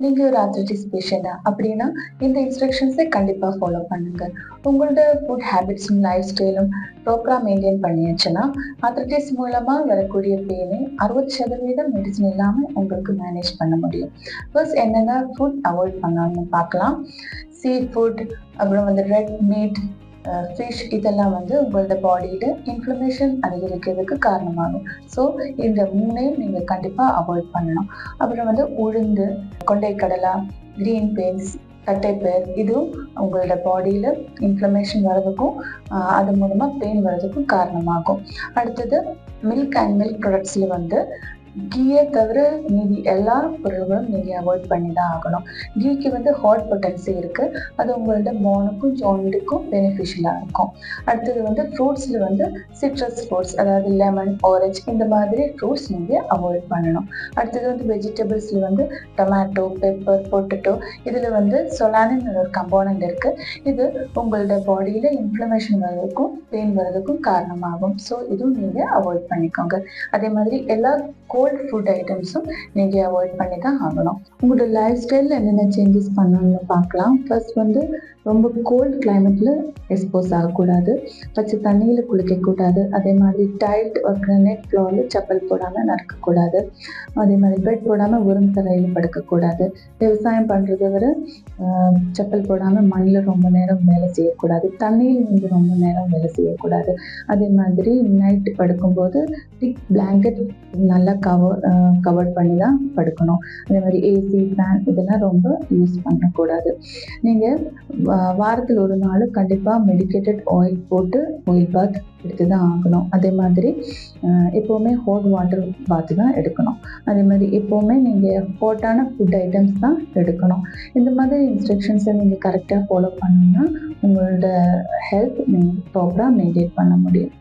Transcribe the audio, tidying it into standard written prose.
நீங்க ஒரு ஆர்த்ரைட்டிஸ் பேஷண்டா? அப்படின்னா, இந்த இன்ஸ்ட்ரக்ஷன்ஸை கண்டிப்பா ஃபாலோ பண்ணுங்க. உங்களோட ஃபுட் ஹேபிட்ஸும், லைஃப் ஸ்டைலும் ப்ராப்பரா மெயின்டெயின் பண்ணியாச்சுன்னா, ஆர்த்ரைட்டிஸ் மூலமா வரக்கூடிய பெயினை 60% மெடிசின் இல்லாம உங்களுக்கு மேனேஜ் பண்ண முடியும். ஃபர்ஸ்ட் என்னென்ன ஃபுட் அவாய்ட் பண்ணலாம்னு பார்க்கலாம். சீ ஃபுட், அப்புறம் வந்து ரெட் மீட், ஃபிஷ் இதெல்லாம் வந்து உங்களோட பாடியில இன்ஃப்ளமேஷன் அதிகரிக்கிறதுக்கு காரணமாகும். ஸோ இந்த 3யும் நீங்க கண்டிப்பா அவாய்ட் பண்ணணும். அப்புறம் வந்து உளுந்து, கொண்டைக்கடலை, கிரீன் பீன்ஸ், தட்டைப்பயிர் இதுவும் உங்களோட பாடியில இன்ஃப்ளமேஷன் வர்றதுக்கும் அது மூலமா பெயின் வர்றதுக்கும் காரணமாகும். அடுத்தது மில்க் அண்ட் மில்க் ப்ராடக்ட்ஸ்ல வந்து கீயை தவிர மீதி எல்லா பொருள்களும் நீங்க அவாய்ட் பண்ணி தான் ஆகணும். கீக்கு வந்து ஹாட் பொட்டன்சி இருக்கு. அது உங்களோட போனுக்கும் ஜாயிண்ட்டுக்கும் பெனிஃபிஷியலா இருக்கும். அடுத்தது வந்து ஃப்ரூட்ஸ்ல வந்து சிட்ரஸ் ஃப்ரூட்ஸ், அதாவது லெமன், ஆரஞ்சு இந்த மாதிரி ஃப்ரூட்ஸ் நீங்க அவாய்ட் பண்ணணும். அடுத்தது வந்து வெஜிடபிள்ஸ்ல வந்து டொமேட்டோ, பெப்பர், பொட்டேட்டோ இதுல வந்து சொலானின் ஒரு கம்போனன்ட் இருக்கு. இது உங்களோட பாடியில இன்ஃப்ளமேஷன் வர்றதுக்கும் பெயின் வர்றதுக்கும் காரணமாகும். ஸோ இதுவும் நீங்க அவாய்ட் பண்ணிக்கோங்க. அதே மாதிரி எல்லா கோல்ட் ஃபுட் ஐட்டம்ஸும் நீங்கள் அவாய்ட் பண்ணி தான் ஆகணும். உங்களோட லைஃப் ஸ்டைலில் என்னென்ன சேஞ்சஸ் பண்ணணும்னு பார்க்கலாம். ஃபர்ஸ்ட் வந்து ரொம்ப கோல்ட் கிளைமேட்டில் எக்ஸ்போஸ் ஆகக்கூடாது. பச்சை தண்ணியில் குளிக்கக்கூடாது. அதே மாதிரி டைல்ட் ஒரு கிரானைட் ஃப்ளோரில் செப்பல் போடாமல் நடக்கக்கூடாது. அதே மாதிரி பெட் போடாமல் உரம் தரையில் படுக்கக்கூடாது. விவசாயம் பண்ணுறத விட செப்பல் போடாமல் மண்ணில் ரொம்ப நேரம் வேலை செய்யக்கூடாது. தண்ணியில் வந்து ரொம்ப நேரம் வேலை செய்யக்கூடாது. அதே மாதிரி நைட்டு படுக்கும்போது திக் பிளாங்கெட் நல்லா கவர் பண்ணி தான் படுக்கணும். அதே மாதிரி ஏசி, ஃபேன் இதெல்லாம் ரொம்ப யூஸ் பண்ணக்கூடாது. நீங்கள் வாரத்தில் ஒரு நாள் கண்டிப்பாக மெடிக்கேட்டட் ஆயில் போட்டு ஆயில் பாத் எடுத்து தான் ஆகணும். அதே மாதிரி எப்போவுமே ஹாட் வாட்டர் பாத்து தான் எடுக்கணும். அதே மாதிரி எப்போவுமே நீங்கள் ஹாட்டான ஃபுட் ஐட்டம்ஸ் தான் எடுக்கணும். இந்த மாதிரி இன்ஸ்ட்ரக்ஷன்ஸை நீங்கள் கரெக்டாக ஃபாலோ பண்ணீங்கன்னா உங்களோட ஹெல்த் நீங்கள் ப்ராப்பராக மெயின்டைன் பண்ண முடியும்.